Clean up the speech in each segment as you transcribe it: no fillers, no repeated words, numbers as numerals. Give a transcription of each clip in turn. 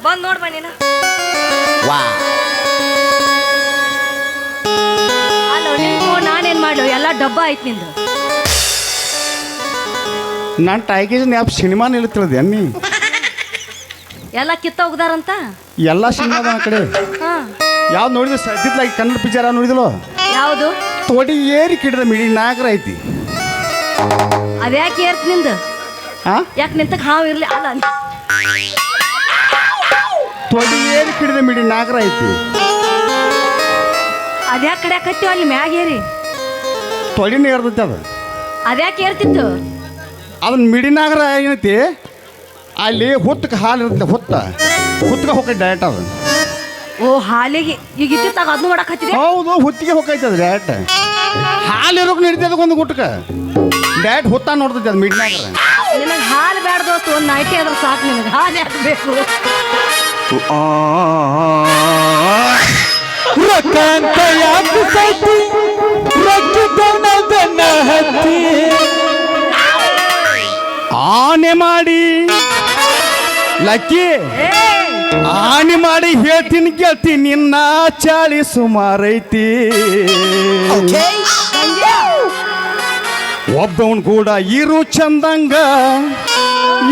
ಬಂದ್ ನೋಡ್ ಬನ್ನಿನ ವಾ ಅಲ್ಲ ನೀವು ನಾನೇನ್ ಮಾಡ್ಲು ಎಲ್ಲ ಡಬ್ಬ ಆಯ್ತು ನಿಂದು. ನಾನು ಟೈಗೇಜ್ ನ್ಯಾಪ್ ಸಿನಿಮಾ ನಿಲ್ತಿರೋದು ಅನ್ನಿ ಎಲ್ಲ ಕಿತ್ತ ಹೋಗ್ದಾರಂತ. ಎಲ್ಲ ಸಿನಿಮಾದ ಆ ಕಡೆ ಹಾ ಯಾವ್ದು ನೋಡಿದ್ರು ಸದ್ಯತ್ಲಾಗಿ ಕನ್ನಡ ಪಿಕ್ಚರ್ ನೋಡಿದಲು ಯಾವುದು ತೋಡಿ ಏರಿ ಕಿಡಿದ ಮಿಡಿ ನಾಗರ ಐತಿ. ಅದ್ಯಾಕೆ ಏರ್ತ ನಿಂದು ಹಾ ಯಾಕೆ ನಿಂತಕ್ ಹಾವು ಇರ್ಲಿ ಅಲ್ಲ ತೋಡಿ ಏರಿ ಕಿಡಿದ ಮಿಡಿ ನಾಗರ ಐತಿ. ಅದ್ಯಾಕೆ ಕಡೆ ಕತ್ತೀವ ಅಲ್ಲಿ ಮ್ಯಾಗೇರಿ ತೊಡಿನೇ ಏರ್ತೈತಿ ಅದು. ಅದ್ಯಾಕೆ ಏರ್ತಿತ್ತು ಅದನ್ನ ಮಿಡಿ ನಾಗರ ಏನೈತಿ ಅಲ್ಲಿ ಹುತ್ತಕ್ಕೆ ಹಾಲು ಇರುತ್ತೆ ಹುತ್ತಕ್ಕೆ ಹೋಗೈತಿ ಡೈರೆಕ್ಟ್ ಅದು. ಓ ಹಾಲಿಗೆ ಈಗ ಇದ್ದಿತ್ತಾಗ ಅದನ್ನು ಮಾಡಕ್ ಹತ್ತಿದೆ. ಹೌದು ಹುತ್ತಿಗೆ ಹೋಗೈತಿ ಅದು ಡೈರೆಕ್ಟ್. ಹಾಲು ಇರೋಕೆ ನಡೀತದ ಒಂದು ಗುಟ್ಟಕ್ಕೆ ಡೈರೆಕ್ಟ್ ಹುತ್ತ ನೋಡ್ತೈತಿ ಅದು ಮಿಡಿ ನಾಗರ. ನಿನಗೆ ಹಾಲು ಬೇಡ ದೋಸ್ತು ಒಂದು ನೈಟಿ ಆದ್ರೆ ಸಾಕು ನಿನಗೆ ಹಾಲು ಯಾಕೆ ಬೇಕು. ರೊಕ್ಕಂತ ಯಾಕೆ ಸೈತಿ ರೊಕ್ಕದನ್ನ ಹತ್ತಿ ಆನೆ ಮಾಡಿ ಲಕ್ಕಿ ಆನೆ ಮಾಡಿ ಹೇಳ್ತೀನಿ ಕೇಳ್ತಿ ನಿನ್ನ ಚಾಳಿ ಸುಮಾರೈತಿ. ಒಬ್ಬವನ್ ಕೂಡ ಇರು ಚಂದಂಗ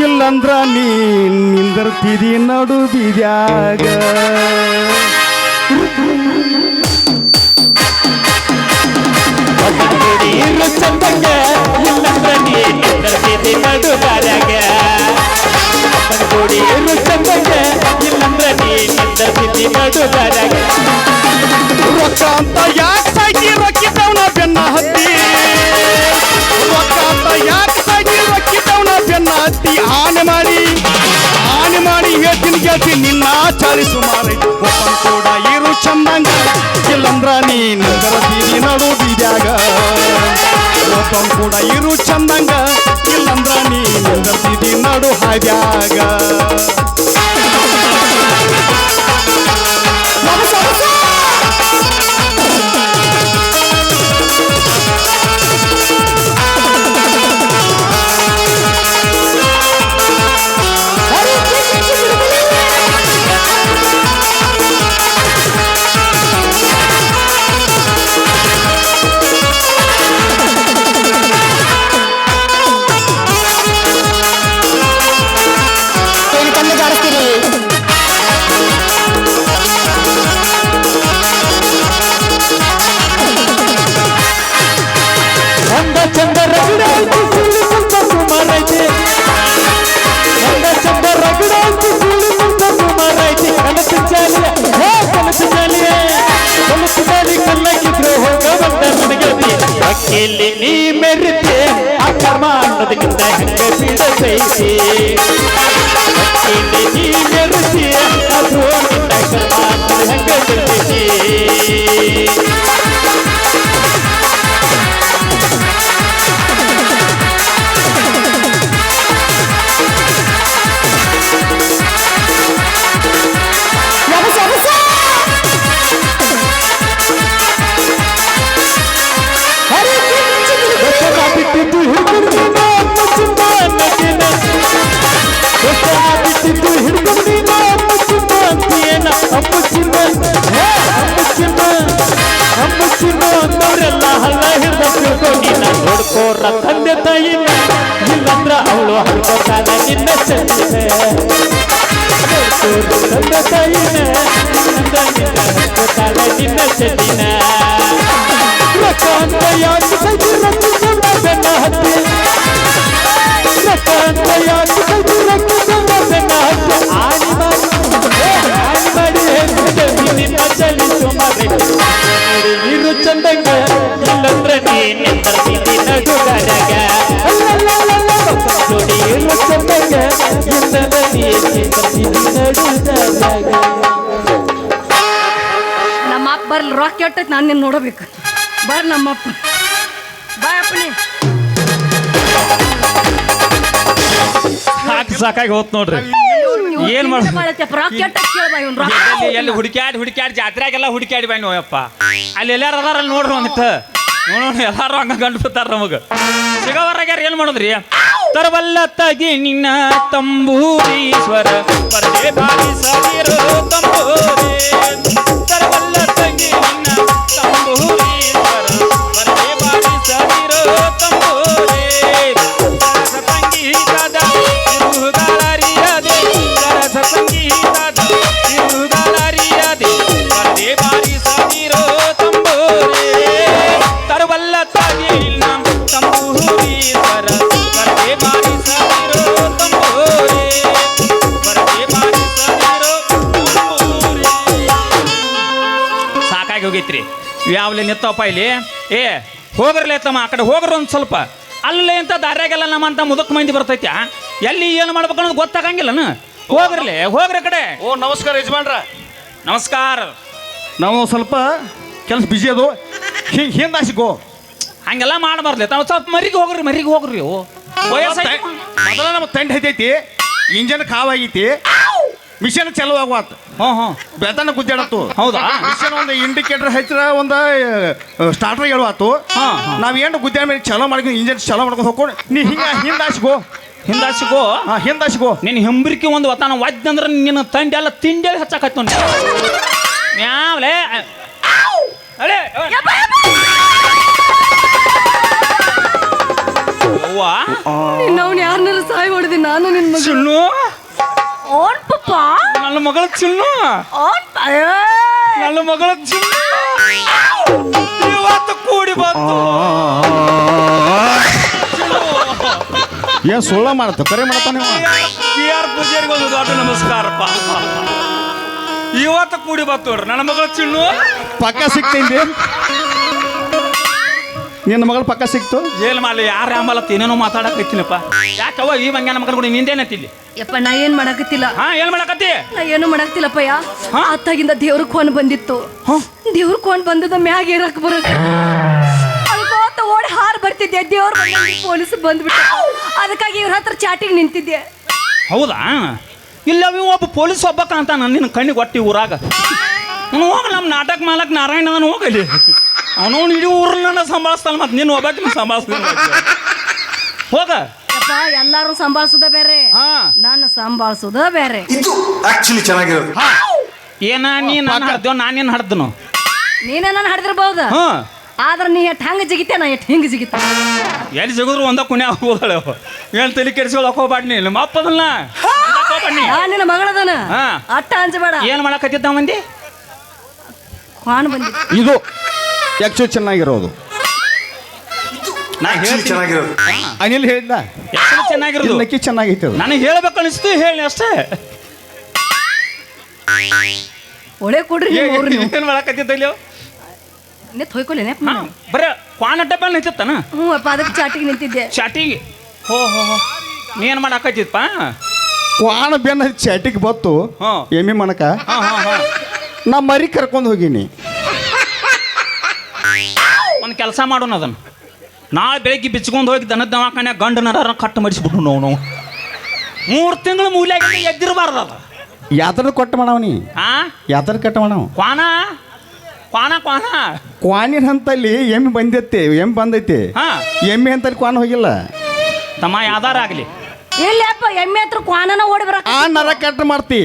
ಇಲ್ಲಂದ್ರ ನೀ ನಿಂದರ್ತಿದಿ ನಡು ಬೀದ್ಯಾಗ. ಇರು ಚಂದಂಗ ಇಲ್ಲಂದ್ರ ನೀ ನಿಂದರ್ತಿದಿ ನಡು ದಾರ್ಯಾಗ. ಕೂಡಿ ಇರು ಚಂದಂಗ ಇಲ್ಲಂದ್ರ ನೀ ನಿಂದರ್ತಿದಿ ನಡು ದಾರ್ಯಾಗ. ರೊಕ್ಕ ಅಂತ ಯಾಕೆ ಸಾಕಿ ರೊಕ್ಕಿದ್ದವನ ಬೆನ್ನ ಹತ್ತಿ ರೊಕ್ಕ ಅಂತ ಯಾಕೆ ಸಾಕಿ ರೊಕ್ಕಿದ್ದವನ ಬೆನ್ನ ಹತ್ತಿ ಆನೆ ಮಾಡಿ ಹೇಳ್ತೀನಿ ಗೆಲ್ತಿ ನಿನ್ನ ಚಾಳಿ ಸುಮಾರೈ. ಒಬ್ಬನ್ ಕೂಡ ಇರು ಚಂದಂಗ ಇಲ್ಲಂದ್ರ ನೀ ನಿಂದರ್ತಿದಿ ನಡು ಬೀದ್ಯಾಗ. ಒಬ್ಬನ್ ಕೂಡ ಇರು ಚಂದಂಗ ಇಲ್ಲಂದ್ರ ನೀ ನಿಂದರ್ತಿದಿ ನಡು ಹಾದ್ಯಾಗ. ಚಂದ ರಗಡಾಯ್ತು ಸುಳ್ಳು ಸ್ವಲ್ಪ ಸುಮಾರೈತಿ. ಚಂದ ರಗಡಾಯ್ತು ಸುಳ್ಳು ಸ್ವಲ್ಪ ಸುಮಾರೈತಿ. ಕನಸು ಜಾಲಿಯ ಕನಸು ಜಾಲಿ ಕಲ್ಲಾಗಿದ್ರು ಹೋಗ ಬಂದ ನನಗತಿ. ಅಕ್ಕಿಲಿ ನೀ ಮೆರಿತೆ ಅಕ್ರಮ ಅನ್ನೋದಕ್ಕಿಂತ ಹೆಂಗ ಬಿಡತೈತಿ. ಅಕ್ಕಿಲಿ ನೀ ಮೆರಿತೆ ಅದು ನಿನ್ನ ಕರ್ಮ ಅನ್ನೋದು ಹೆಂಗ ಬಿಡ್ತೈತಿ. ಬಿಟ್ಟಿದ್ದು ಹಿಡ್ಕೊಂಡು ಹಿಡ್ಕೊಂಡು ಅಂತೀಯನ ಅಮ್ಮಚ್ಚಿನ ಅಂದವರೆಲ್ಲ ಹಲ್ಲ ಹಿಡ್ದ ತಿಳ್ಕೊಂಡಿನ. ನೋಡ್ಕೋರ ತಂದೆ ತಾಯಿನ ಇಲ್ಲಂದ್ರ ಅವಳು ಹಡ್ಕೋತಾನ ನಿನ್ನ ಚಂದಿನ. ತಂದೆ ತಾಯಿನ ಹಡ್ಕೋತಾನ ನಿನ್ನ ಚಂದಿನ. ರೊಕ್ಕ ಅಂತ ಯಾಕೆ ಸೈತಿ ರೊಕ್ಕ ಬೆನ್ನ ಹತ್ತಿ. ರೊಕ್ಕ ಅಂತ ಯಾಕೆ ಸೈತಿ ರೊಕ್ಕ ಬೆನ್ನ ಹತ್ತಿ. ಆಣಿ ಮಾಡಿ ಹೇಳ್ತಿದ್ದೆ ನಿನ್ನ ಚಲಿಸು ಮರೆ. ಇರು ಚಂದಂಗ ಇಲ್ಲಂದ್ರ ನೀ ನಿಂದರ್ತಿದಿ ನಡು ದಾರ್ಯಾಗ. ನೋಡಿ ಇರು ಚಂದಂಗ ಇಲ್ಲಂದ್ರ ನೀ ನಿಂದರ್ತಿದಿ ನಡು ದಾರ್ಯಾಗ. ನಮ್ಮ ಅಪ್ಪ ಬರ್ಲಿ ರೊಕ್ಕ ಕೆಟ್ಟೈತಿ ನಾನು ನಿನ್ನ ನೋಡಬೇಕು. ಬರ್ರಿ ನಮ್ಮಪ್ಪ ಬಾಯ್ ಅಪ್ಪನಿ. ಸಾಕಾಗಿ ಹೋತ್ ನೋಡ್ರಿ. ಏನ್ ಮಾಡ ಎಲ್ಲಿ ಹುಡುಕ್ಯಾಡಿ ಜಾತ್ರೆಗೆಲ್ಲ ಹುಡುಕ್ಯಾಡಿ ಬನ್ನಿ ಹೋಯಪ್ಪ. ಅಲ್ಲಿ ಎಲ್ಲಾರು ಅದಾರ ಅಲ್ಲಿ ನೋಡ್ರಿ ಒಂದಿಟ್ಟು ನೋಡೋಣ. ಎಲ್ಲಾರು ಹಂಗ ಗಂಡು ಬಿಡ್ತಾರ ನಮಗ ಸಿಗವರಾಗ್ಯಾರ. ಏನ್ ಮಾಡೋದ್ರಿ ತರಬಲ್ಲ ತಗಿ ನಿನ್ನ ತಂಬೂರೀಶ್ವರ ಪರದೆ ಬಾರಿಸಲಿ ಯಾವ್ಲೆ ನಿತ್ತಪ್ಪ ಇಲ್ಲಿ ಏ ಹೋಗ್ರಲೇ ತಮ್ಮ ಆ ಕಡೆ ಹೋಗ್ರ ಒಂದು ಸ್ವಲ್ಪ ಅಲ್ಲೇ ಅಂತ ದಾರ್ಯಾಗೆಲ್ಲ ನಮ್ಮಂತ ಮುದುಕ್ ಮಂದಿ ಬರ್ತೈತ್ಯ ಎಲ್ಲಿ ಏನು ಮಾಡ್ಬೇಕು ಅನ್ನೋದು ಗೊತ್ತಾಗಂಗಿಲ್ಲನ ಹೋಗ್ರಲೇ ಹೋಗ್ರ ಕಡೆ. ಓ ನಮಸ್ಕಾರ ಯಜಮಾನ್ರ. ನಮಸ್ಕಾರ. ನಾವು ಸ್ವಲ್ಪ ಕೆಲಸ ಬಿಜಿ ಅದು ಹಿಂದೆ ಹಾಸಿಕೋ. ಹಂಗೆಲ್ಲ ಮಾಡಬಾರ್ಲಿ ತಾವು ಸ್ವಲ್ಪ ಮರಿಗೆ ಹೋಗ್ರಿ ಓ ವಯಸ್ಸಾಯ್ತು. ಮೊದಲ ನಮ್ಮ ತಂಡ ಐತೈತಿ, ಇಂಜನ್ ಕಾವಾಗೈತಿ, ಮಿಷನ್ ಚಾಲು ಆಗುವಾತ, ಹ್ಞೂ ಬೆತನ ಗುದ್ದಾಡತ್ತು. ಹೌದಾ? ಮಿಷನ್ ಒಂದು ಇಂಡಿಕೇಟರ್ ಹಚ್ಚಿರ ಒಂದು ಸ್ಟಾರ್ಟರ್ ಹೇಳುವಾತು. ನಾವೇನು ಗುದ್ದಾಡ ಮೇಲೆ ಚಲೋ ಮಾಡ್ಕೊಂಡು ಇಂಜನ್ ಚಲೋ ಮಾಡ್ಕೊಂಡು ಹೋಗ್ಕೊಂಡು ನೀ ಹಿಂದಾಸಿಗೋ ಹಿಂದಾಸಿಗೋ. ನಿನ್ನ ಹೆಂಬ್ರಿಕೆ ಒಂದು ಒತ್ತಾನ ವಾದ್ಯ ಅಂದ್ರೆ ನಿನ್ನ ತಂಡಿ ಎಲ್ಲ ತಿಂಡಿ ಹಚ್ಚಾಕತ್ ನೋಡಿ ಯಾವ್ಲೇ ಅಳೆ ನಾವು ಯಾರನ್ನಾರು ಸಹಾಯ ಮಾಡಿದೆ ನಾನು ನಿನ್ ಮಗ ಚಿನ್ನು ಓನ್ ಪಪ್ಪ ನನ್ನ ಮಗಳ ಚಿನ್ನು ನನ್ನ ಮಗಳ ಚಿನ್ನು ಇವತ್ತು ಕೂಡಿ ಬಂತು. ಏನ್ ಸುಳ್ಳ ಮಾಡತ್ತ ಕರೆ ಮಾಡತಾನೆ. PR ಪೂಜಾರಿಗೆ ಒಂದು ದೊಡ್ಡ ನಮಸ್ಕಾರಪ್ಪ. ಇವತ್ತು ಕೂಡಿ ಬಂತು ನೋಡ್ರಿ ನನ್ನ ಮಗಳ ಚಿನ್ನು. ಪಕ್ಕ ಸಿಕ್ತೈತಿ ನಿನ್ನ ಮಗಳ ಪಕ್ಕ ಸಿಕ್ತು. ಏನ್ ಮಾಡ್ಲಿ ಯಾರ ಆಂಬಲತ್ತ ಏನೇನೋ ಮಾತಾಡಕತ್ತೀನಪ್ಪ. ಯಾಕವ್ವ ಈ ಮಂಗ್ಯಾನ ಮಗನ ಕೂಡ ನಿಂದೇನತ್ತಿಲ್ಲಿ? ಯಪ್ಪ ನಾ ಏನ್ ಮಾಡಕತ್ತಿಲ್ಲ. ಏನ್ ಮಾಡಕತ್ತಿ? ನಾ ಏನು ಮಾಡಕ್ತಿಲ್ಲಪ್ಪಯ್ಯ. ಅತ್ತಾಗಿಂದ ದೇವ್ರ ಕೋನ್ ಬಂದಿತ್ತು. ದೇವ್ರ ಕೋನ್ ಬಂದದ ಮ್ಯಾಗ ಏರಕ್ ಬರಕ್ ಅದಕ್ಕೋತ ಓಡಿ ಹಾರ್ ಬರ್ತಿದ್ದೆ. ದೇವ್ರ ಪೊಲೀಸ್ ಬಂದ್ಬಿಟ್ಟ. ಅದಕ್ಕಾಗಿ ಇವ್ರ ಹತ್ರ ಚಾಟಿಗೆ ನಿಂತಿದ್ದೆ. ಹೌದಾ? ಇಲ್ಲ ಒಬ್ಬ ಪೊಲೀಸ್ ಒಬ್ಬ ಅಂತ ನಿನ್ನ ಕಣ್ಣಿಗೆ ಒಟ್ಟಿ ಊರಾಗ ಹೋಗ ನಮ್ಮ ನಾಟಕ ಮಾಲಕ್ ನಾರಾಯಣನ ಹೋಗಲಿ. ಅವನು ಇಡೀ ಊರನ್ನ ಸಂಭಾಳಿಸ್ತಾನ ಮತ್ತೆ ನೀನು ಒಬ್ಬಾಕಿನ ಸಂಭಾಳಿಸ್ತೀನಿ ಹೋಗ. ಎಲ್ಲಾರು ಸಂಭಾಳಿಸೋದ ಬೇರೆ, ನಾನು ಸಂಭಾಳಿಸೋದ ಬೇರೆ. ಏನ ನೀ ನಾನು ಹಡ್ದೇವ್ ನಾನೇನು ಹಡ್ದನು? ನೀನೇ ನಾನು ಹಡ್ದಿರ್ಬಹುದು. ಆದ್ರೆ ನೀ ಎಟ್ ಹಂಗ ಜಿಗಿತೆ ನಾ ಎಟ್ ಹಿಂಗ ಜಿಗಿತ. ಎಲ್ಲಿ ಸಿಗಿದ್ರು ಒಂದ ಕುಣೆ ಹೋಗೋಳೆ. ಏನ್ ತಲೆ ಕೆಡಿಸ್ಕೊಳಕ್ ಹೋಗ್ಬಾಡ್ ನೀ ನಿಮ್ಮ ಅಪ್ಪದಲ್ಲ ನಿನ್ನ ಮಗಳದನ ಅಟ್ಟ ಅಂಜಬೇಡ. ಏನ್ ಮಾಡಕತ್ತಿದ್ದ ಮಂದಿ? ಕ್ವಾನ್ ಬಂದಿ ಇದು ಆಕ್ಚುಲಿ ಚೆನ್ನಾಗಿರೋದು. ಚೆನ್ನಾಗಿರೋದು ಅನಿಲ್ ಹೇಳಿದ್ದ ಚೆನ್ನಾಗಿರೋದು ನಕ್ಕಿ ಚೆನ್ನಾಗೈತೆ. ನನಗೆ ಹೇಳ್ಬೇಕು ಅನಿಸ್ತು ಹೇಳಿ ಅಷ್ಟೇ. ಒಳ್ಳೆ ಕೊಡ್ರಿ ಏನ್ ಮಾಡಕತ್ತಿದ್ದ ಇಲ್ಲಿ? ಹೊಯ್ಕೊಲೇನೆ ಬರೇ ಕ್ವಾನ್ ಅಡ್ಡ ಮೇಲೆ ನಿಂತಿತ್ತಾನ? ಹ್ಞೂ ಅಪ್ಪ ಅದಕ್ಕೆ ಚಾಟಿಗೆ ನಿಂತಿದ್ದೆ. ಚಾಟಿಗೆ ಹೋ ನೀ ಏನ್ ಮಾಡಾಕತ್ತಿತ್ತಪ್ಪ? ಕ್ವಾಣ ಬೆನ್ನ ಚಾಟಿಗೆ ಬತ್ತು ಎಮ್ಮಿ ಮಣಕ ನಾ ಮರಿ ಕರ್ಕೊಂಡು ಹೋಗಿನಿ. ಒಂದು ಕೆಲಸ ಮಾಡೋಣ ಅದನ್ನು ನಾಳೆ ಬೆಳಗ್ಗೆ ಬಿಚ್ಕೊಂಡು ಹೋಗಿ ದನದ ದವಾಖಾನೆ ಗಂಡು ನರ ಕಟ್ಟು ಮಾಡಿಸ್ಬಿಟ್ಟು ನಾವು 3 ತಿಂಗಳು ಮೂಲ್ಯಾಗ ಎದ್ದಿರಬಾರ್ದು ಅದು. ಯಾತ್ರ ಕೊಟ್ಟು ಮಾಡವನಿ ಯಾತ್ರ ಕಟ್ಟ ಮಾಡವ ಕ್ವಾನ ಕ್ವಾನ ಕ್ವಾನ ಕ್ವಾನಿನ ಹಂತಲ್ಲಿ ಎಮ್ಮೆ ಬಂದೈತಿ ಎಮ್ಮೆ ಬಂದೈತಿ. ಎಮ್ಮೆ ಹಂತಲ್ಲಿ ಕ್ವಾನ ಹೋಗಿಲ್ಲ ತಮ್ಮ ಯಾವ್ದಾರ ಆಗಲಿ. ಇಲ್ಲಪ್ಪ ಎಮ್ಮೆ ಹತ್ರ ಕ್ವಾನನ ಓಡಿ ಬರ ಆ ನರ ಕಟ್ ಮಾಡ್ತಿ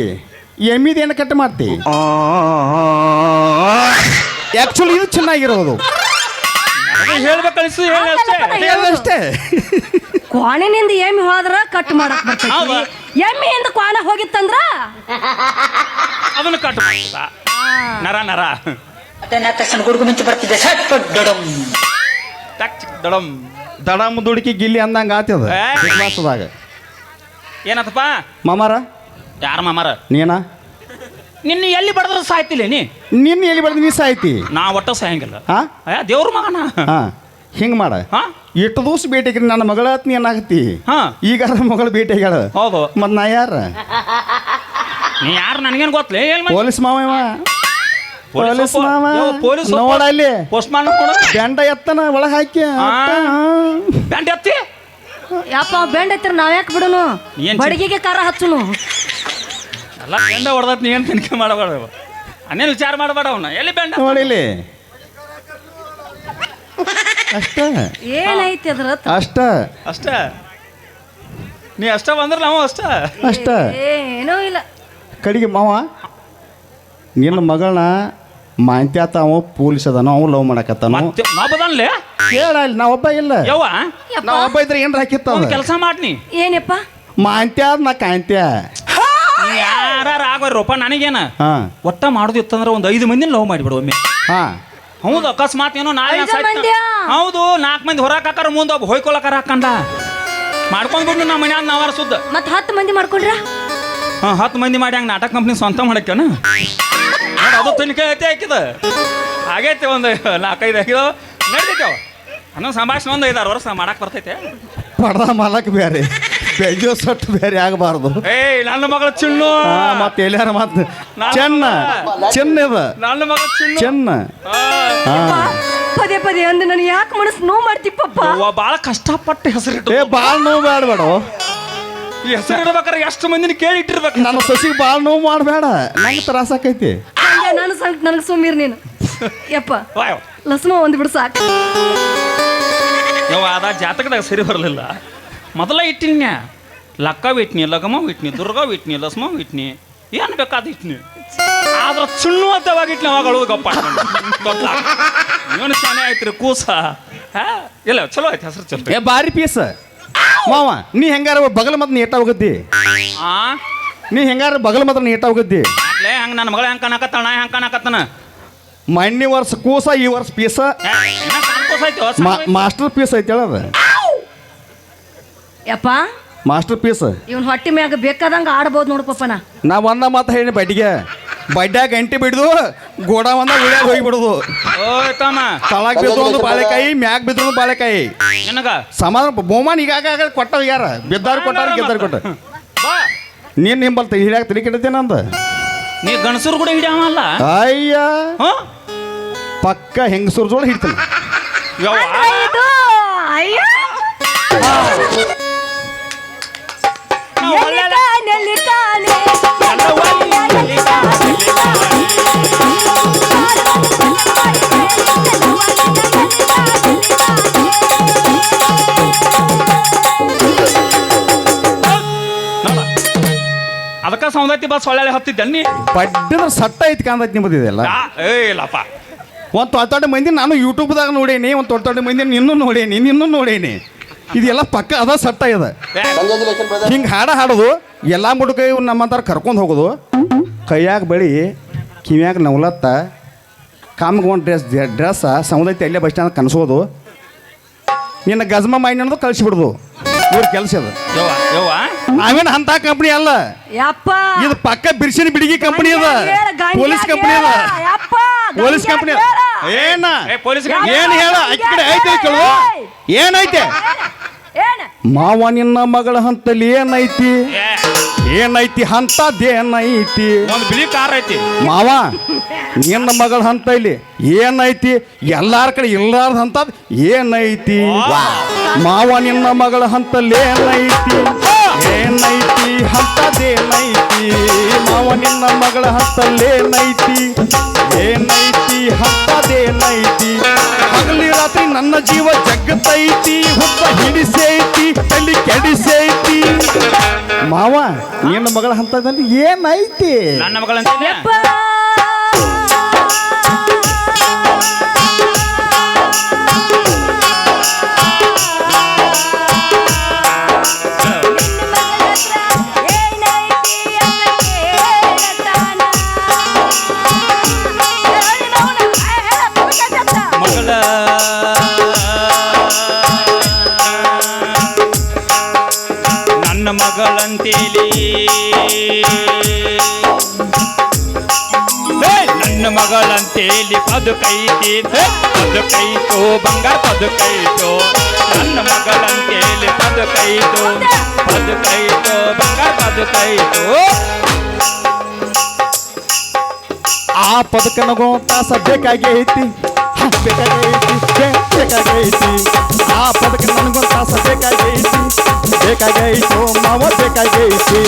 ಎಮ್ಮಿದೇನು ಕಟ್ ಮಾಡ್ತಿ. ಆಕ್ಚುಲಿ ಇದು ಚೆನ್ನಾಗಿರೋದು. ಹೇಳ್ಬೇಕನ್ಸು ಅಷ್ಟೇ. ಕ್ವಾಣಿನಿಂದ ಎಮ್ಮೆ ಹೋದ್ರ ಕಟ್ ಮಾಡಕ್ ಬರ್ತೈತಿ. ಎಮ್ಮೆಯಿಂದ ಕ್ವಾನ ಹೋಗಿತ್ತಂದ್ರ ಅದನ್ನ ಕಟ್ ಮಾಡ್ತದ ನರ ನರ ತಕ್ಷಣ ಗುಡುಗು ಮಿಂಚು ಬರ್ತಿದ್ದೆ. ದಡಮ್ ದುಡುಕಿ ಗಿಲ್ಲಿ ಅಂದಂಗ ಆತದ. ಏನತ್ತಪ್ಪ ಮಾಮಾರ? ಯಾರ ಮಾಮಾರ? ನೀನಾ? ನಿನ್ನ ಎಲ್ಲಿ ಬಡದ್ರ ಸಾಯ್ತಿಲ್ಲ ನೀ? ನಿನ್ನ ಎಲ್ಲಿ ಬಡ್ದು ನೀ ಸಾಯ್ತಿ? ನಾ ಒಟ್ಟ ಸಾಯಂಗಿಲ್ಲ. ದೇವ್ರ ಮಗನ ಹಿಂಗ ಮಾಡ. ಎಷ್ಟು ದಿವಸ ಭೇಟಿಗ್ರಿ ನನ್ನ ಮಗಳ ನೀ ಏನಾಗತ್ತಿ? ಈಗ ಮಗಳ ಭೇಟಿಯಾಗ ಹೌದು ಮತ್ ನಾ ಯಾರ? ನೀ ಯಾರು ನನಗೇನು ಗೊತ್ತಲೇ? ಪೊಲೀಸ್ ಮಾವ. ಪೊಲೀಸ್ ಮಾವ ಪೊಲೀಸ್ ನೋಡ ಅಲ್ಲಿ ಪೋಸ್ಟ್ ಮಾಡ ಬೆಂಡ ಎತ್ತನ ಒಳಗೆ ಹಾಕಿ ಬೆಂಡ ಎತ್ತಿ ಯಪ್ಪ ಬೆಂಡ ಎತ್ತಿರ ನಾವ್ ಯಾಕೆ ಬಿಡೋನು? ಬಡಗಿಗೆ ಕಾರ ಹಚ್ಚುನು. ಎಲ್ಲ ಬೆಂಡ ಹೊಡೆದತ್ ನೀ ಏನು ತನಿಖೆ ಮಾಡಬೇಡ. ಅನ್ನೇನು ವಿಚಾರ ಮಾಡಬೇಡ. ಅವನ ಎಲ್ಲಿ ಬೆಂಡ ನೋಡಿಲಿ ಅಷ್ಟ ಏನೈತಿ ಅದ್ರ ಅಷ್ಟ ಅಷ್ಟ. ನೀ ಅಷ್ಟ ಬಂದ್ರ ನಾವು ಅಷ್ಟ ಅಷ್ಟ ಏನೂ ಇಲ್ಲ. ಕಡೆಗೆ ಮಾವ ನಿನ್ನ ಮಗಳನ್ನ ಮಾಂತ್ಯಾತ ಅವ ಪೊಲೀಸ್ ಅದಾನ ಅವ ಲವ್ ಮಾಡಕತ್ತಾನ. ನಾಬದನ್ಲೇ ಕೇಳ ನಾ ಒಬ್ಬ ಇಲ್ಲ. ಯವ್ವ ನಾ ಒಬ್ಬ ಇದ್ರೆ ಏನ್ರ ಹಾಕಿತ್ತ ಕೆಲಸ ಮಾಡ್ನಿ. ಏನಪ್ಪ ಮಾಂತ್ಯಾದ ನಾ ಕಾಂತ್ಯ ಯಾರ ಆಗೋರಪ್ಪ ನನಗೇನ ಒಟ್ಟ ಮಾಡೋದಿತ್ತಂದ್ರೆ ಒಂದು 5 ಮಂದಿನ ಲವ್ ಮಾಡಿಬಿಡು ಒಮ್ಮೆ. ಹೌದು ಅಕಸ್ಮಾತ್ ಏನೋ ನಾಳೆ ಹೌದು 4 ಮಂದಿ ಹೊರಕ್ ಹಾಕಾರ ಮುಂದೆ ಒಬ್ಬ ಹೊಯ್ಕೊಳಕಾರ ಹಾಕಂಡ ಮಾಡ್ಕೊಂಡ್ಬಿಟ್ಟು ನಮ್ಮ ಮನ್ಯಾಗ ನಾವಾರ ಸುದ್ದ ಮತ್ತೆ 10 ಮಂದಿ ಮಾಡ್ಕೊಂಡ್ರ 10 ಮಂದಿ ಮಾಡಿ ಹಂಗೆ ನಾಟಕ ಕಂಪ್ನಿ ಸ್ವಂತ ಮಾಡಕ್ಕೇನ ಅದು ತನಿಖೆ ಐತೆ ಹಾಕಿದ ಆಗೈತೆ ಒಂದು 4-5 ನಡೀತೈತೆ ಅನ್ನೋ ಸಂಭಾಷಣೆ ಒಂದು 5-6 ವರ್ಷ ಮಾಡಕ್ ಬರ್ತೈತೆ. ಪಡ್ದ ಮಾಲಕ್ ಬೇರೆ ಬೆಜೋ ಸಟ್ ಬೇರೆ ಆಗಬಾರ್ದು. ಏಯ್ ನನ್ನ ಮಗಳ ಚಿನ್ನು ಮತ್ತೆ ಎಲ್ಲಾರ ಮತ್ತೆ ಚೆನ್ನ ಚೆನ್ನದ ನನ್ನ ಮಗಳ ಚಿನ್ನು ಚೆನ್ನ. ಪದೇ ಪದೇ ಅಂದ ನಾನು ಯಾಕೆ ಮನಸ್ಸು ನೋವು ಮಾಡ್ತಿಪ್ಪಪ್ಪ. ಭಾಳ ಕಷ್ಟಪಟ್ಟು ಹೆಸರಿಟ್ಟು ಬಾಳ್ ನೋವು ಬೇಡ. ಈ ಹೆಸರು ಇಡ್ಬೇಕಾರೆ ಎಷ್ಟು ಮಂದಿನ ಕೇಳಿ ಇಟ್ಟಿರ್ಬೇಕು. ನನ್ನ ಸೊಸಿಗೆ ಬಾಳ್ ನೋವು ಮಾಡಬೇಡ, ನಂಗೆ ತ್ರಾಸ ಆಕೈತಿ. ನಾನು ನನಗೆ ಸುಮ್ಮೀರ್ ನೀನು ಯಪ್ಪ ಲಸ್ಮ ಒಂದು ಬಿಡು ಸಾಕು. ಯಾವ ಅದ ಜಾತಕದಾಗ ಸರಿ ಬರಲಿಲ್ಲ. ಮೊದಲ ಇಟ್ಟಿನ್ಯ ಲಕ್ಕವ್ ಇಟ್ನಿ, ಲಗಮವ್ ಇಟ್ನಿ, ದುರ್ಗವ್ ಇಟ್ನಿ, ಲಸ್ಮವ್ ಇಟ್ನಿ, ಏನು ಬೇಕಾದ ಇಟ್ನಿ. ಆದ್ರೆ ಸುಣ್ಣುವಂತವಾಗಿ ಇಟ್ನಿ ಅವಾಗಳು ಗಪ್ಪ ಇವನು ಶಾನೆ ಆಯ್ತ್ರಿ ಕೂಸ. ಇಲ್ಲ ಚಲೋ ಆಯ್ತು ಹೆಸರು ಚಲೋ. ಬಾರಿ ಪೀಸ್ ಮಾವ. ನೀ ಹೆಂಗಾರ ಬಗಲ್ ಮತ್ ನೀಟ ಹೋಗದ್ದಿ. ನೀ ಹೆಂಗಾರ ಬಗಲ್ ಮತ್ ನೀಟ ಹೋಗದ್ದಿ. ಹಂಗ ನನ್ನ ಮಗಳ ಹೆಂಗ್ ಕಾಣಕತ್ತಾಳ, ನಾ ಹೆಂಗ್ ಕಾಣಕತ್ತಾನ. ಮಣ್ಣಿ ವರ್ಷ ಕೂಸ, ಈ ವರ್ಷ ಪೀಸ ಮಾಸ್ಟರ್ ಪೀಸ್ ಐತಿ ಹೇಳದ. ಯಪ್ಪ ಮಾಸ್ಟರ್ ಪೀಸ್ ಇವನ್ ಹೊಟ್ಟಿ ಮ್ಯಾಗ ಬೇಕಾದಂಗ ಆಡ್ಬೋದು ನೋಡು ಪಪ್ಪನ. ನಾ ಒಂದ ಮಾತು ಹೇಳಿ ಬಡ್ಡ್ಯಾಗ ಗಂಟೆ ಬಿಡ್ದು ಗೋಡ ಒಂದ ಉಳಿಯಾಗ ಹೋಗಿಬಿಡುದು. ತಳಗ್ ಬಿದ್ದು ಒಂದು ಬಾಳೆಕಾಯಿ, ಮ್ಯಾಗ ಬಿದ್ರು ಒಂದು ಬಾಳೆಕಾಯಿ. ನಿನಗ ಸಮಾಧಾನ ಬಹುಮಾನ ಈಗಾಗ ಕೊಟ್ಟವ್ ಯಾರ ಬಿದ್ದಾರು ಕೊಟ್ಟಾರ ಗೆದ್ದಾರು ಕೊಟ್ಟ. ನೀನ್ ನಿಂಬಲ್ ಹಿಡಿಯಾಗ ತಲೆ ಕೆಡತೇನ ಅಂದ. ನೀ ಗಣಸರು ಕೂಡ ಹಿಡಿಯಲ್ಲ. ಅಯ್ಯ ಪಕ್ಕ ಹೆಂಗಸೂರ್ ಜೋಳ ಹಿಡ್ತಾನ. ಅದಕ್ಕ ಸೌಂದತ್ತಿ ಬಸ್ ಒಳ್ಳೆ ಹತ್ತಿದ್ದ ನೀ ಬಡ್ಡಿದ್ರ ಸಟ್ಟ ಐತಿ ಕಾಂದೈತಿ ನಿಮ್ಮದಿದೆಲ್ಲ. ಇಲ್ಲಪ್ಪ ಒಂದು ತೊಳ್ತಾಡೆ ಮಂದಿ ನಾನು ಯೂಟ್ಯೂಬ್ದಾಗ ನೋಡೇನಿ, ಒಂದು ತೊಳ್ತಾಡೆ ಮಂದಿ ನಿನ್ನೂ ನೋಡೇನಿ. ಇದೆಲ್ಲ ಪಕ್ಕ ಅದ ಸಟ್ಟ ಇದೆ. ಹಿಂಗೆ ಹಾಡೋದು ಎಲ್ಲ ಮುಡುಕ ಇವ್ ನಮ್ಮಂತಾರ ಕರ್ಕೊಂಡು ಹೋಗೋದು. ಕೈಯಾಗ ಬಳಿ, ಕಿವ್ಯಾಗ ನವಲತ್ತ, ಕಾಮ್ಗೆ ಒಂದು ಡ್ರೆಸ್ ಸೌಂದೈತಿ ಅಲ್ಲೇ ಬಸ್ ಸ್ಟ್ಯಾಂಡ್ ಕನ್ಸೋದು. ನಿನ್ನ ಗಜ್ಮ ಮೈಂಡ್ ಅನ್ನೋದು ಕಳಿಸಿಬಿಡೋದು. ಇವ್ರ ಕೆಲಸ ಅದು. ನಾವೇನು ಅಂತ ಕಂಪ್ನಿ ಅಲ್ಲ, ಇದು ಪಕ್ಕ ಬಿರ್ಸಿನ ಬಿಡಿಗಿ ಕಂಪ್ನಿ ಅದ, ಪೊಲೀಸ್ ಕಂಪ್ನಿ ಅದ. ಪೊಲೀಸ್ ಕಂಪ್ನಿ ಏನು ಹೇಳ ಕಡೆ ಐತೆ ಕೇಳು. ಏನೈತೆ ಮಾವ ನಿನ್ನ ಮಗಳ ಹಂತಲ್ಲಿ ಏನೈತಿ ಹಂತದೇನೈತಿ. ಒಂದು ಬಿಳಿ ಕಾರ್ ಐತಿ ಮಾವ ನಿನ್ನ ಮಗಳ ಹಂತ ಇಲ್ಲಿ ಏನೈತಿ, ಎಲ್ಲಾರ ಕಡೆ ಇಲ್ಲಾರ್ದ ಹಂತದ್ ಏನೈತಿ. ಮಾವ ನಿನ್ನ ಮಗಳ ಹಂತಲ್ಲಿ ಏನೈತಿ ಹಂತದೇನೈತಿ. ಮಾವ ನಿನ್ನ ಮಗಳ ಹಂತಲ್ಲೇನೈತಿ ಹಂತದೇನೈತಿ. ಹಗಲಿ ರಾತ್ರಿ ನನ್ನ ಜೀವ ಜಗ್ಗತೈತಿ, ಹುಬ್ಬ ಹಿಡಿಸೈತಿ, ತಲೆ ಕೆಡಿಸೈತಿ. ಮಾವ ನಿನ್ನ ಮಗಳ ಹಂತದಲ್ಲಿ ಏನೈತಿ. ನನ್ನ ಮಗಳಂತ ನನ್ನ ಮಗಳಂತೇಳಿ ನನ್ನ ಮಗಳಂತೇಳಿ ಬದುಕೈತಿ ಬದುಕೈತು ಬಂಗಾರ ಬದುಕೈತು. ನನ್ನ ಮಗಳಂತೇಳಿ ಬದುಕೈತು ಬಂಗಾರ ಬದುಕೈತು. ಆ ಪದಕನಗೋ ತಾಸ ಬೇಕಾಗೈತಿ. ಆ ಪದಕ ನನಗೊಂದು ತಾಸ ಬೇಕಾಗೈತು ಮಾವ ಬೇಕಾಗೈತಿ.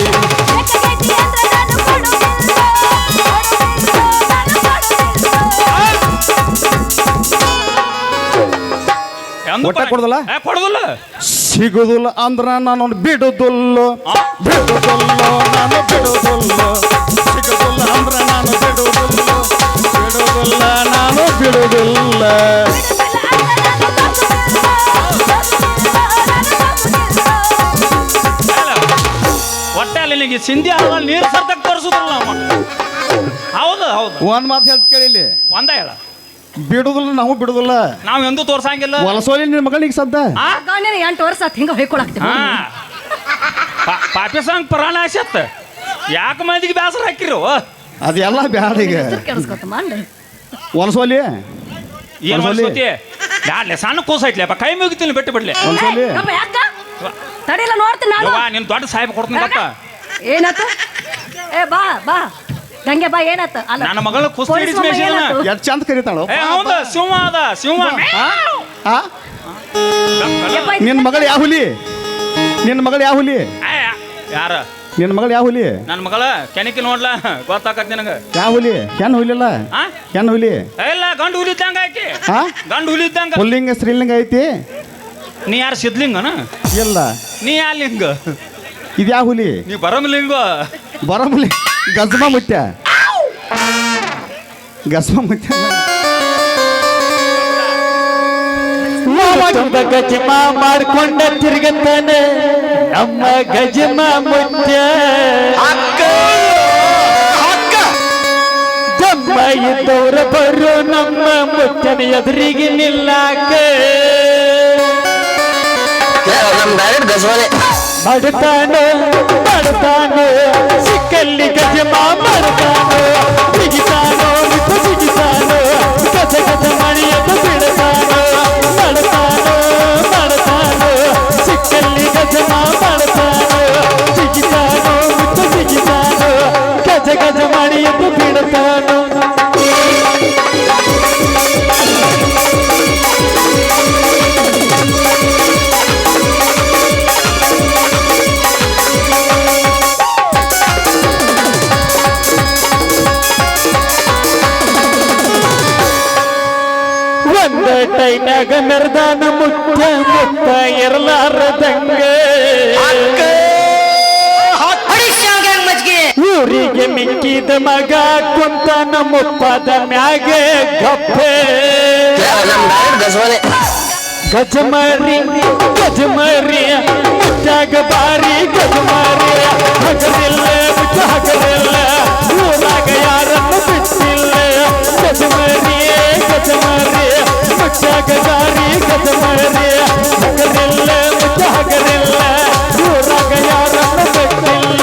ಒಟ್ಟ ಕೊಡುದಿಲ್ಲ ಸಿಗುದಿಲ್ಲ ಅಂದ್ರ ನಾನು ಬಿಡುದಿಲ್ಲ ನಾನು ಬಿಡುದಿಲ್ಲ. ಸಿಗುದಿಲ್ಲ ಅಂದ್ರ ನಾನು ಬಿಡುದಿಲ್ಲ ನಾನು ಬಿಡುದಿಲ್ಲ. ಒಟ್ಟಲ್ಲಿ ನಿನಗೆ ಸಿಂಧಿ ಹಾಡಲ್ಲಿ ನೀರು ಸರ್ತಕ್ಕೆ ತೋರಿಸುದಿಲ್ಲ. ಹೌದು ಒಂದ್ ಮಾತು ಹೇಳ್ತ ಕೇಳಿಲಿ, ಒಂದ ಹೇಳ ಬಿಡುದಿಲ್ಲ ನಾವು ಬಿಡುದಿಲ್ಲ. ನಾವು ಎಂದೂ ತೋರ್ಸಂಗಿಲ್ಲ. ಹೊಲಸೋಲಿ ನಿನ್ನ ಮಗಳಿಗೆ ಸದ್ದ 8 ವರ್ಷ ಆತ್ ಹಿಂಗ ಹೊಯ್ಕೊಳಕ್ತೀವಿ. ಪಾಪಿ ಸಂಗ್ ಪ್ರಾಣ ಆಸತ್ತ ಯಾಕೆ ಮಂದಿಗೆ ಬೇಸರ ಹಾಕಿರು. ಅದೆಲ್ಲ ಬ್ಯಾಡ ಈಗ. ಕೆಡಿಸ್ಕೊತ ಒನ್ಸೋಲಿ ಏನ್ ಒಂದ್ಸಲಿ. ಮಾಡ್ಸೋತಿ ಯಾರ್ಲೆ ಸಣ್ಣ ಕೂಸ ಐತ್ಲೆಪ್ಪ ಕೈ ಮುಗಿತೀನಿ ಬಿಟ್ಟು ಬಿಡ್ಲಿ ಒನ್ಸೋಲಿ ಯಪ್ಪ, ಯಾಕ ತಡಿಲ್ಲ ನೋಡ್ತೀನಿ ನಾನು ಯವ್ವ ನಿನ್ ದೊಡ್ಡ ಸಾಹೇಬ್ ಕೊಡ್ತೀನಿ ಯಾಕ? ಗೊತ್ತಾ ಏನಾತು ಏ ಬಾ ಬಾ ಗಂಗೆ ಬಾ ಏನಾತ ಅಲ್ಲ ನನ್ನ ಮಗಳ ಕುಸ್ತಿ ಪೊಲೀಸ್ ಹಿಡಿಸ್ ಮಾಮ ಮೇಯ್ಸಿದನ. ಏನಾತು? ಎಷ್ಟು ಚಂದ ಕರೀತಾಳು ಏ ಹೌದ ಸಿಂಹ ಅದ ಸಿಂಹ ಆ ಯಪ್ಪ, ಇದು ನಿನ್ನ ಮಗಳು ಯಾವ ಹುಲಿ ನಿನ್ನ ಮಗಳು ಯಾವ ಹುಲಿ ಯಾರ ನಿನ್ನ ಮಗಳು ಯಾವ ಹುಲಿ ನನ್ನ ಮಗಳ ಕೆಣಕಿ ನೋಡ್ಲ ಗೊತ್ತಾಕತ್ ನಿನಗ ಯಾವ ಹುಲಿ ಹೆಣ್ಣು ಹುಲಿಲ್ಲ ಆ? ಹೆಣ್ಣು ಹುಲಿ ಇಲ್ಲ ಗಂಡು ಹುಲಿ ಇದ್ದಂಗ ಆಕಿ ಹಾ ಗಂಡು ಹುಲಿ ಇದ್ದಂಗ ಪುಲ್ಲಿಂಗ ಸ್ತ್ರೀಲಿಂಗ ಐತಿ ನೀ ಯಾರು ಸಿದ್ಲಿಂಗನ ಇಲ್ಲ ನೀ ಯಾ ಲಿಂಗ ಇದು ಯಾವ ಹುಲಿ ನೀ ಬರಮಲಿಂಗ ಬರಮುಲಿ ಗಜ್ಮ ಮುತ್ಯ ಗಜ್ಮ ಮುತ್ಯ ತುಂಬ ಗಜಮ ಮಾಡ್ಕೊಂಡ ತಿರುಗತ್ತಾನೆ ನಮ್ಮ ಗಜಮ ಮುತ್ಯ ದಮ್ಮ ಇದ್ದವ್ರ ಬರೋ ನಮ್ಮ ಮುತ್ತನ ಎದುರಿಗೆ ನಿಲ್ಲಾಕ ಮಾಡ್ತಾನೋ ಮಾಡ್ತಾನೋ ಸಿಕ್ಕಲ್ಲಿ ಗಜಮ ಮಾಡ್ತಾನೋ ಸಿಗಿತಾನೋ ನಿಂತು ಸಿಗಿತಾನೋ ಗಜ ಗಜ ಮಣಿಯದು ಬಿಡ್ತಾನೋ ಮಾಡ್ತಾನೋ ಮಾಡ್ತಾನೋ ಸಿಕ್ಕಲ್ಲಿ ಗಜಮ ಮಾಡ್ತಾನೋ ಸಿಗಿತಾನೋ ನಿಂತು ಸಿಗಿತಾನೋ ಗಜ ಗಜ ಮಣಿಯದು ಬಿಡ್ತಾನೋ ಒಂದ ಟೈನಾಗ ಮೆರ್ದಾನ ಮುತ್ತ ಮುತ್ತ ಇರಲಾರದಂಗ ಊರಿಗೆ ಮಿಕ್ಕಿದ ಮಗ ಕುಂತನ ಮುಪ್ಪದ ಮ್ಯಾಗೆ ಗಪ್ಪೆ ಗಜಮರಿ ಗಜಮರಿ ಮುಟ್ಟಾಗ ಬಾರಿ ಗಜಮರಿ ಹಗರಿಲ್ಲ ಮುಚ್ಚ ಹಗರಿಲ್ಲ ಊರಾಗ ಯಾರನ್ನು ಬಿಟ್ಟಿಲ್ಲ ಗಜಮರಿ ಗಜಮರಿ ಮುಟ್ಟಾಗ ಬಾರಿ ಗಜಮರಿ ಹಗರಿಲ್ಲ ಮುಚ್ಚ ಹಗರಿಲ್ಲ ಊರಾಗ ಯಾರನ್ನು ಬಿಟ್ಟಿಲ್ಲ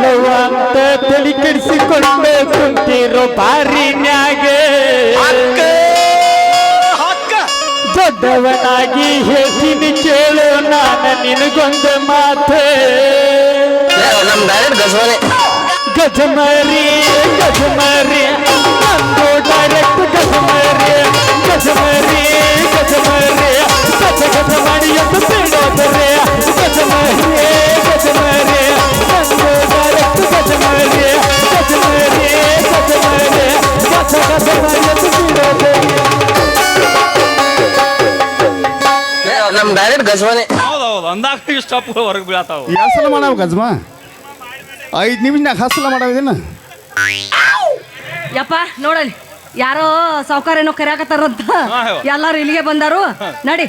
ಲವ್ ಅಂತ ತಲೆ ಕೆಡಿಸಿಕೊಂಡು ಕುಂತಿರೋ ಬಾರಿನ್ಯಾಗೆ ದೊಡ್ಡವನಾಗಿ ಹೇಳ್ತೀನಿ ಕೇಳು ನಾನು ನಿನಗೊಂದು ಮಾತು ಗಜಮರಿ ಗಜಮರಿ ನಂದು ಡೈರೆಕ್ಟ್ ಗಜಮರಿ ಗಜಮರಿ ಗಜಮರಿ ಗಜ ಗಜ ಮಾಡಿ ಎಂದು ಬಿಡೋದರೆ ಗಜಮರಿ ಗಜಮರಿ ನಂದು ಡೈರೆಕ್ಟ್ ಗಜಮರಿ ಗಜಮರಿ ಗಜಮರಿ ಗಜ ಗಜ ಮಾಡಿ ಎಂದು ಬಿಡೋದರೆ ನಮ್ ಡೈರೆಕ್ಟ್ ಗಜವಾನೆ ಹೌದೌದು ಅಂದಾಗ ಸ್ಟಾಪ್ಗಳು ಹೊರಗೆ ಬೀಳತಾವ ಎರಡು ಸಲ ಮಾಡಾವ ಗಜ್ಮ 5 ನಿಮಿಷನಾಗ ಹಸಲ ಮಾಡಾವಿದೇನ ಯಪ್ಪ ನೋಡಲಿ ಯಾರೋ ಸಾವುಕಾರ ಏನೋ ಕರೆಯಾಕತ್ತಾರಂತ ಹಾ, ಹೌ. ಎಲ್ಲಾರು ಇಲ್ಲಿಗೆ ಬಂದಾರು ನಡಿ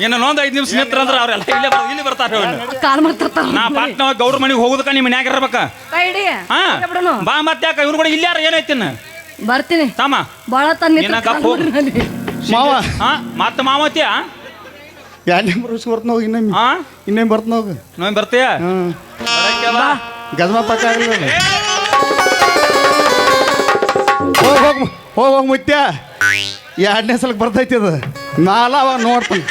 ಇನ್ನು ಇನ್ನೊಂದು 5 ನಿಮಿಷ ನಿಂತ್ರ ಅಂದ್ರೆ ಅವರೆಲ್ಲ ಇಲ್ಲಿ ಬರ್ತಾರೆ ಕಾಲ್ ಮಾಡ್ತಿರ್ತಾರ ನಾ ಪಾಟ್ನ ಗೌಡ್ರ ಮನೆಗೆ ಹೋಗುದಕ್ಕ ನಿಮ್ಮ ಮನ್ಯಾಗ ಇರ್ಬೇಕ ಕೈ ಹಿಡಿ ಹಾ ಬಿಡೋನು ಬಾ ಮತ್ತೆ ಯಾಕ ಇವ್ರು ಕೂಡ ಇಲ್ಲಾರ ಏನೈತಿನ ಬರ್ತೀನಿ ತಮ್ಮ ಬಾಳ ನಿನ್ನ ಕಪ್ಪು. ಮಾವ ಹಾ ಮತ್ತೆ ಮಾವತ್ಯ 2 ನಂಬರ್ ಬರ್ತ ಹೋಗಿ ಇನ್ನೊಮ್ಮೆ ಹಾ ಇನ್ನೊಮ್ಮೆ ಬರ್ತ ಹೋಗ ನೋಡಿ ಬರ್ತೀಯ ಹ್ಞೂ ಗಜ್ಮ ಪಕ್ಕ ಆಗಲಿಲ್ಲ ಹೋಗಿ ಹೋಗಿ ಮುತ್ಯ 2ನೇ ಸಲಕ್ಕೆ ಬರ್ತೈತಿ ಅದು ನಾಲ ಅವಾಗ ನೋಡ್ತಾನೆ